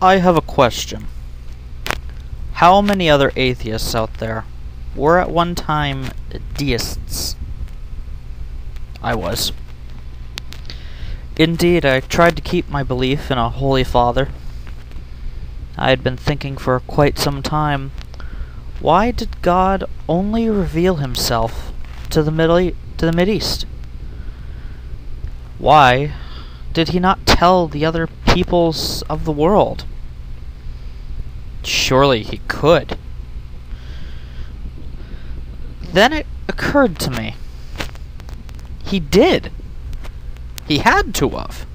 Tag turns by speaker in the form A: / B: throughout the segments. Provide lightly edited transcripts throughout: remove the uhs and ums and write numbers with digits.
A: I have a question. How many other atheists out there were at one time deists? I was. Indeed, I tried to keep my belief in a Holy Father. I had been thinking for quite some time, why did God only reveal himself to the Mideast? Why did he not tell the other peoples of the world? Surely he could. Then it occurred to me. He did. He had to have.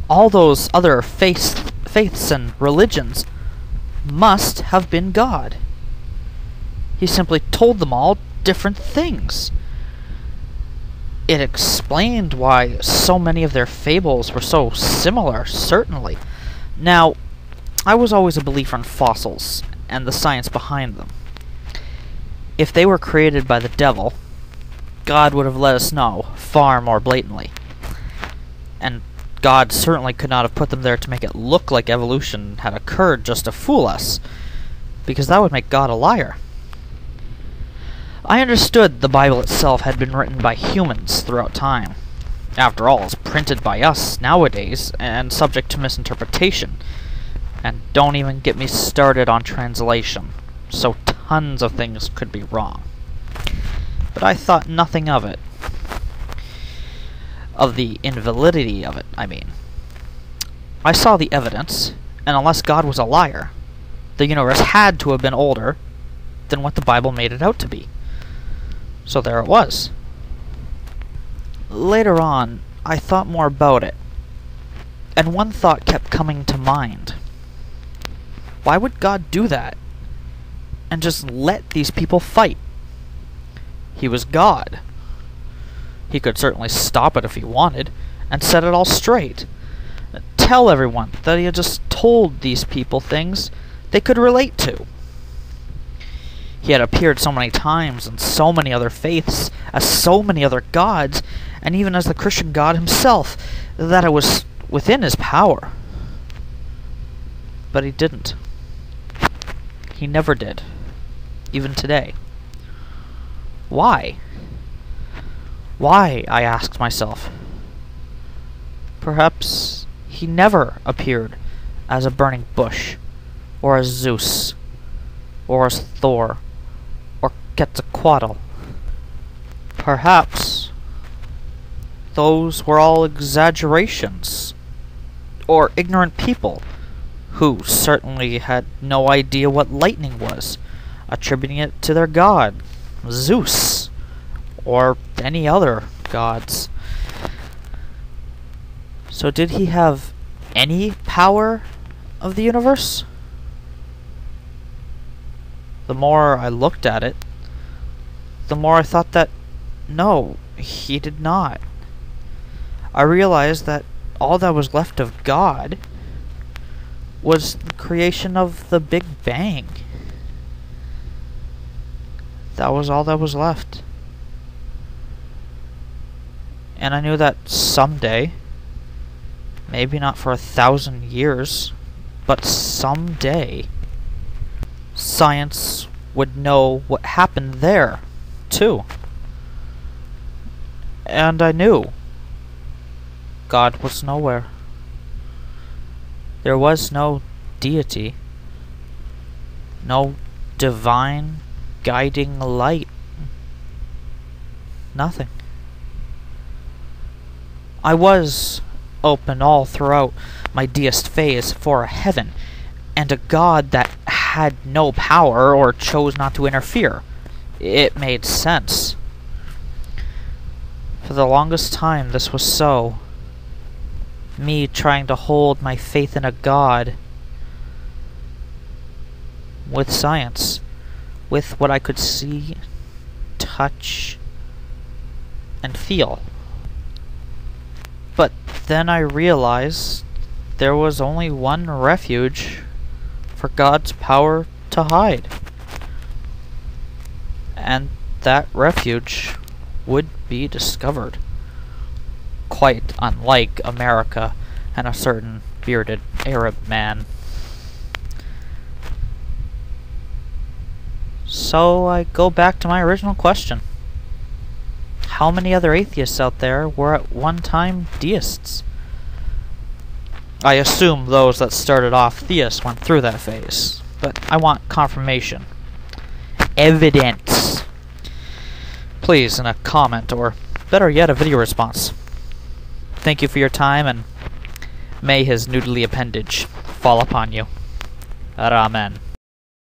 A: All those other faiths and religions must have been God. He simply told them all different things. It explained why so many of their fables were so similar, certainly. Now, I was always a believer in fossils and the science behind them. If they were created by the devil, God would have let us know far more blatantly. And God certainly could not have put them there to make it look like evolution had occurred just to fool us, because that would make God a liar. I understood the Bible itself had been written by humans throughout time. After all, it's printed by us nowadays, and subject to misinterpretation. And don't even get me started on translation, so tons of things could be wrong. But I thought nothing of it. Of the invalidity of it, I mean. I saw the evidence, and unless God was a liar, the universe had to have been older than what the Bible made it out to be. So there it was. Later on, I thought more about it, and one thought kept coming to mind. Why would God do that? And just let these people fight? He was God. He could certainly stop it if he wanted, and set it all straight. Tell everyone that he had just told these people things they could relate to. He had appeared so many times in so many other faiths, as so many other gods, and even as the Christian God himself, that it was within his power. But he didn't. He never did. Even today. Why? Why, I asked myself. Perhaps he never appeared as a burning bush, or as Zeus, or as Thor, or Quezequatl. Perhaps those were all exaggerations, or ignorant people who certainly had no idea what lightning was, attributing it to their god, Zeus, or any other gods. So did he have any power of the universe? The more I looked at it, the more I thought that no, he did not. I realized that all that was left of God was the creation of the Big Bang. That was all that was left. And I knew that someday, maybe not for 1,000 years, but someday, science would know what happened there, too. And I knew God was nowhere. There was no deity, no divine guiding light. Nothing. I was open all throughout my deist phase for a heaven, and a God that had no power or chose not to interfere. It made sense. For the longest time this was so. Me trying to hold my faith in a God with science, with what I could see, touch, and feel. But then I realized there was only one refuge for God's power to hide. And that refuge would be discovered. Quite unlike America and a certain bearded Arab man. So I go back to my original question. How many other atheists out there were at one time deists? I assume those that started off theists went through that phase, but I want confirmation. Evidence. Please, in a comment, or better yet, a video response. Thank you for your time, and may his noodly appendage fall upon you. Ramen.